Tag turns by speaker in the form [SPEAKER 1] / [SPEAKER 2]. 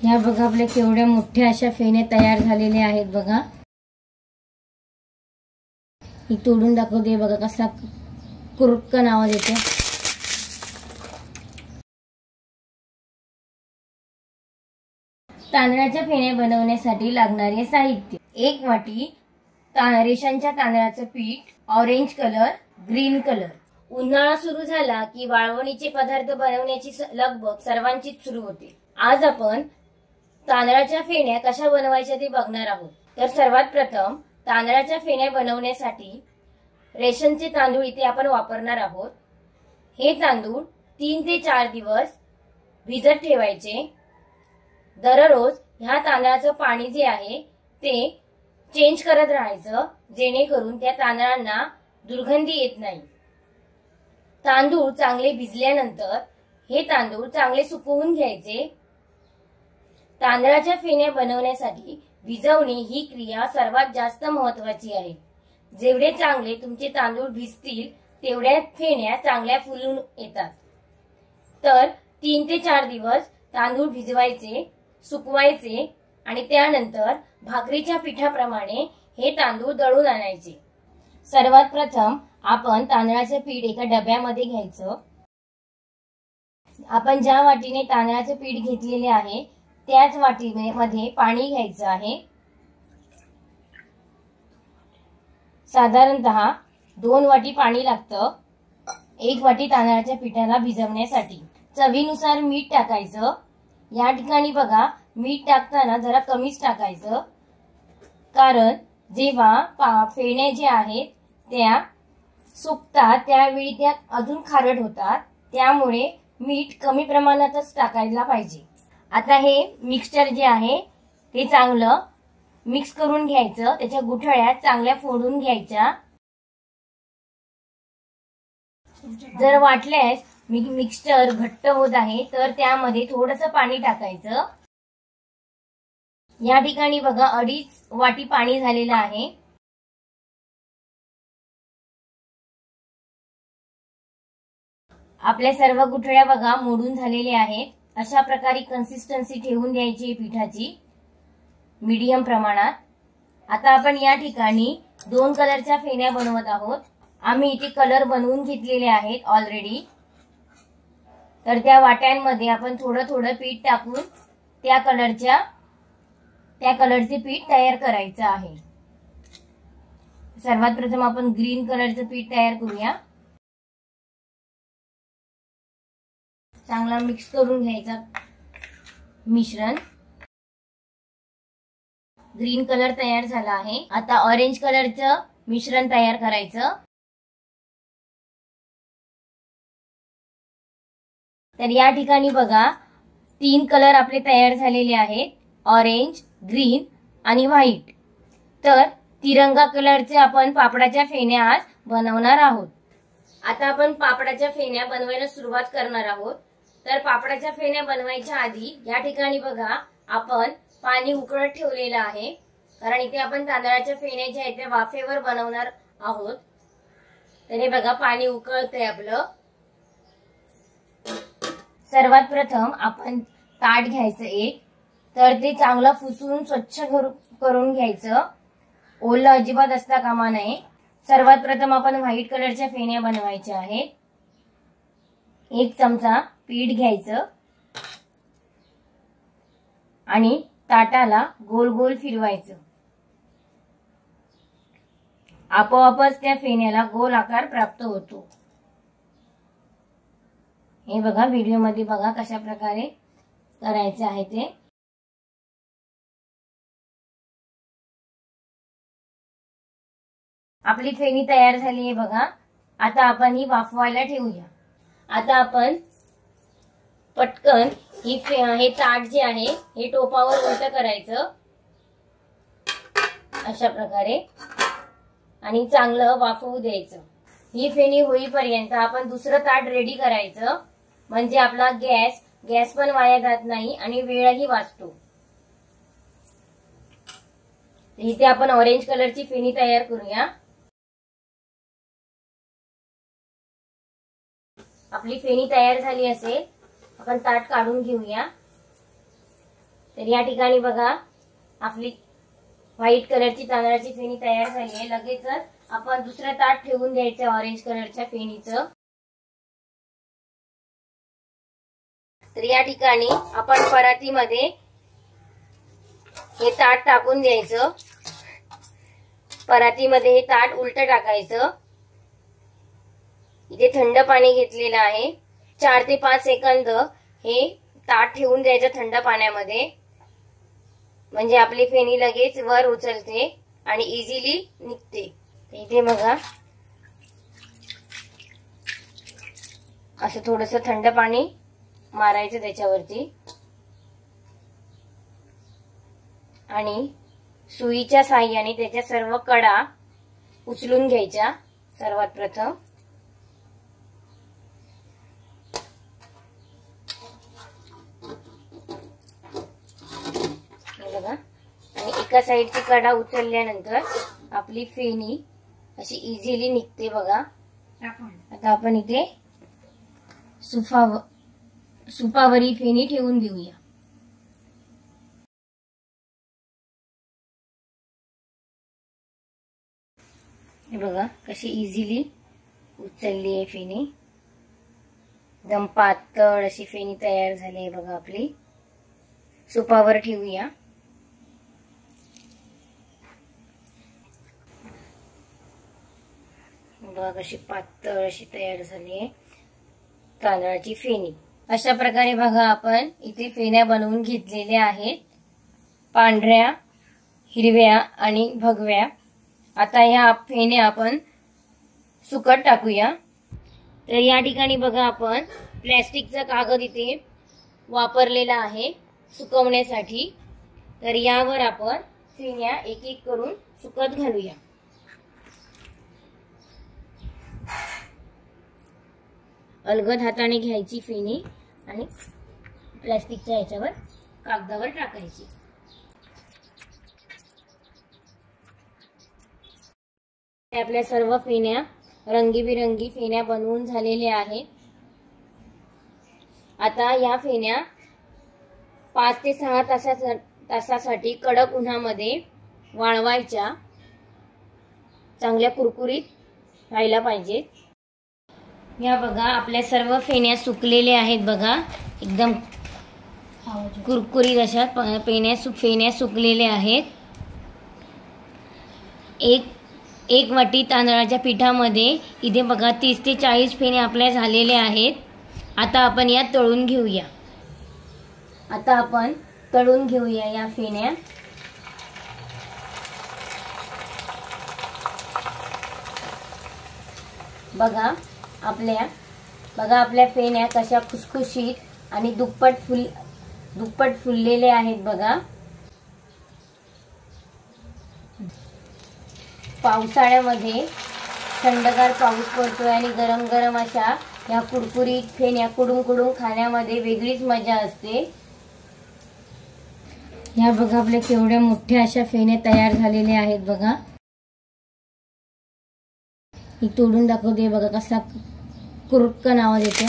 [SPEAKER 1] ह्या बघा आपल्या केवढ्या मोठ्या अशा फेण्या तयार झालेल्या आहेत बघा। ही तोडून दाखवते बघा कसा कुरक्कन आवाज येते। तांदळाच्या फेण्या बनवण्यासाठी लागणारे साहित्य: 1 वाटी रेशनच्या तांदळाचं पीठ, ऑरेंज कलर, ग्रीन कलर। उन्हाळा सुरू झाला की वाळवणीचे पदार्थ बनवण्याची लगबग सर्वांचीच सुरू होते। आज आपण तांदळाच्या फेण्या कशा बनवायच्या ते बघणार आहोत। तर सर्वात प्रथम तांदळाच्या फेण्या बनवण्यासाठी रेशनचे तांदूळ इथे आपण वापरणार आहोत। हे तांदूळ 3 ते 4 दिवस भिजत ठेवायचे। दररोज ह्या तांदळाचं पाणी जे आहे ते चेंज करत राहायचं, जेणेकरून त्या तांदळांना दुर्गंधी येत नाही। तांदूळ चांगले भिजल्यानंतर हे तांदूळ चांगले सुकवून घ्यायचे। तांदळाच्या फेण्या बनवण्यासाठी भिजवणे ही क्रिया सर्वात जास्त महत्त्वाची आहे। जेवढे चांगले तुमचे तांदूळ भिजतील तेवढ्या फेण्या चांगल्या फुलून येतात। तर 3 ते 4 दिवस तांदूळ भिजवायचे, सुकवायचे आणि त्यानंतर भाकरीच्या पिठाप्रमाणे हे तांदूळ दळून आणायचे। सर्वात प्रथम आपण तांदळाचे पीठ एका डब्यामध्ये घ्यायचं। आपण ज्या वाटीने तांदळाचे पीठ घेतलेले आहे त्याच वाटीमध्ये पाणी घ्यायचं आहे। साधारणतः 2 वाटी पाणी लागतं 1 वाटी तांदळाच्या पिठाला भिजवण्यासाठी। चवीनुसार मीठ टाकायचं। या ठिकाणी बघा मीठ टाकताना जरा कमीच टाकायचं, कारण जेव्हा फेण्या ज्या आहेत त्या सुकतात त्यावेळी त्या अजून खारट होतात, त्यामुळे मीठ कमी प्रमाणातच टाकायला पाहिजे। आता हे मिक्सचर जे आहे ते चांगलं मिक्स करून घ्यायचं। त्याच्या गुठळ्या चांगल्या फोडून घ्यायच्या। जर वाटल्यास मिक्सचर घट्ट होत आहे तर त्यामध्ये थोडंसं पाणी टाकायचं। या ठिकाणी बघा 2.5 वाटी पाणी झालेलं आहे। आपल्या सर्व गुठळ्या बघा मोडून झालेल्या आहेत। अशा प्रकारे कन्सिस्टन्सी ठेवून द्यायची पिठाची मीडियम प्रमाणात। आता आपण या ठिकाणी 2 कलरच्या फेण्या बनवत आहोत। आम्ही इथे कलर बनवून घेतलेले आहेत ऑलरेडी। तर त्या वाट्यांमध्ये आपण थोडं थोडं पीठ टाकून त्या कलरचे पीठ तयार करायचं आहे। सर्वात प्रथम आपण ग्रीन कलरचं पीठ तयार करूया। चांगला मिक्स करून घ्यायचा मिश्रण। ग्रीन कलर तयार झाला आहे। आता ऑरेंज कलरचं मिश्रण तयार करायचं। तर या ठिकाणी बघा 3 कलर आपले तयार झालेले आहेत, ऑरेंज, ग्रीन आणि व्हाईट। तर तिरंगा कलरचे आपण पापडाच्या फेण्या आज बनवणार आहोत। आता आपण पापडाच्या फेण्या बनवायला सुरुवात करणार आहोत। तर पापडाच्या फेण्या बनवायच्या आधी या ठिकाणी बघा आपण पाणी उकळत ठेवलेलं आहे, कारण इथे आपण तांदळाच्या फेण्या ज्या आहेत त्या वाफेवर बनवणार आहोत। तर हे बघा पाणी उकळतंय आपलं। सर्वात प्रथम आपण ताट घ्यायचं एक, तर ते चांगलं पुसून स्वच्छ करून घ्यायचं। ओलं अजिबात असता कामा नये। सर्वात प्रथम आपण व्हाईट कलरच्या फेण्या बनवायच्या आहेत। 1 चमचा पीठ घ्यायचं आणि ताटाला गोल गोल फिरवायचं। आपोआपच त्या फेण्याला गोल आकार प्राप्त होतो। हे बघा व्हिडिओ मध्ये बघा कशा प्रकारे करायचे आहे ते। आपली फेणी तयार झाली आहे बघा। आता आपण ही वाफवायला ठेवूया। आता आपण पटकन हे ताट जे आहे हे टोपावर उलट करायचं अशा प्रकारे आणि चांगलं वाफवू द्यायचं। ही फेणी होईपर्यंत आपण दुसरं ताट रेडी करायचं, म्हणजे आपला गॅस पण वाया जात नाही आणि वेळही वाचतो। इथे आपण ऑरेंज कलरची फेणी तयार करूया। आपली फेणी तयार झाली असेल आपण ताट काढून घेऊया। तर या ठिकाणी बघा आपली व्हाईट कलरची तांदळाची फेणी तयार झाली आहे। लगेचच आपण दुसरं ताट ठेवून द्यायचं ऑरेंज कलरच्या फेणीचं। तर या ठिकाणी आपण परातीमध्ये हे ताट टाकून द्यायचं। परातीमध्ये हे ताट उलट टाकायचं। इथे थंड पाणी घेतलेलं आहे। 4 ते 5 सेकंद हे ताट ठेवून द्यायचं थंड पाण्यामध्ये, म्हणजे आपली फेणी लगेच वर उचलते आणि इझिली निघते। इथे बघा असं थोडंसं थंड पाणी मारायचं त्याच्यावरती आणि सुईच्या साहाय्याने त्याच्या सर्व कडा उचलून घ्यायच्या सर्वात प्रथम। बघा आणि एका साइडची कडा उचलल्यानंतर आपली फेणी अशी इझिली निघते बघा। आता आपण इथे सुपावरी फेणी ठेवून देऊया। हे बघा कशी इझिली उचलली आहे फेणी। एकदम पातळ अशी फेणी तयार झाली आहे बघा आपली। सुपावर ठेवूया। बघा कशी पातळ अशी तयार झाली आहे तांदळाची फेणी। अशा प्रकारे बघा आपण इथे फेण्या बनवून घेतलेल्या आहेत, पांढऱ्या, हिरव्या आणि भगव्या। आता या फेण्या आपण सुकत टाकूया। तर या ठिकाणी बघा आपण प्लॅस्टिकचा कागद इथे वापरलेला आहे सुकवण्यासाठी। तर यावर आपण फेण्या एक एक करून सुकत घालूया। अलगद हाताने घ्यायची फेणी आणि प्लॅस्टिकच्या याच्यावर कागदावर टाकायची। आपल्या सर्व फेण्या रंगीबिरंगी फेण्या बनवून झालेल्या आहेत। आता या फेण्या 5 ते 6 तासासाठी कडक उन्हामध्ये वाळवायच्या, चांगल्या कुरकुरीत व्हायला पाहिजे। या बघा आपल्या सर्व फेण्या सुकलेल्या आहेत बघा, एकदम कुरकुरीत अशा फेण्या सुकलेल्या आहेत। एक वाटी तांदळाच्या पिठामध्ये इथे बघा 30 ते 40 फेण्या आपल्या झालेल्या आहेत। आता आपण या तळून घेऊया। या फेण्या। बघा आपल्या फेण्या कशा खुसखुशीत आणि दुप्पट फुललेल्या आहेत बघा। पावसाळ्यामध्ये थंडगार पाऊस पडतोय आणि गरम गरम अशा या कुरकुरीत फेण्या कुडून खाण्यामध्ये वेगळीच मजा असते। या बघा आपल्या केवढ्या मोठ्या अशा फेण्या तयार झालेल्या आहेत बघा। ही तोडून दाखवते बघा कसा कुरकन आवाज येतो।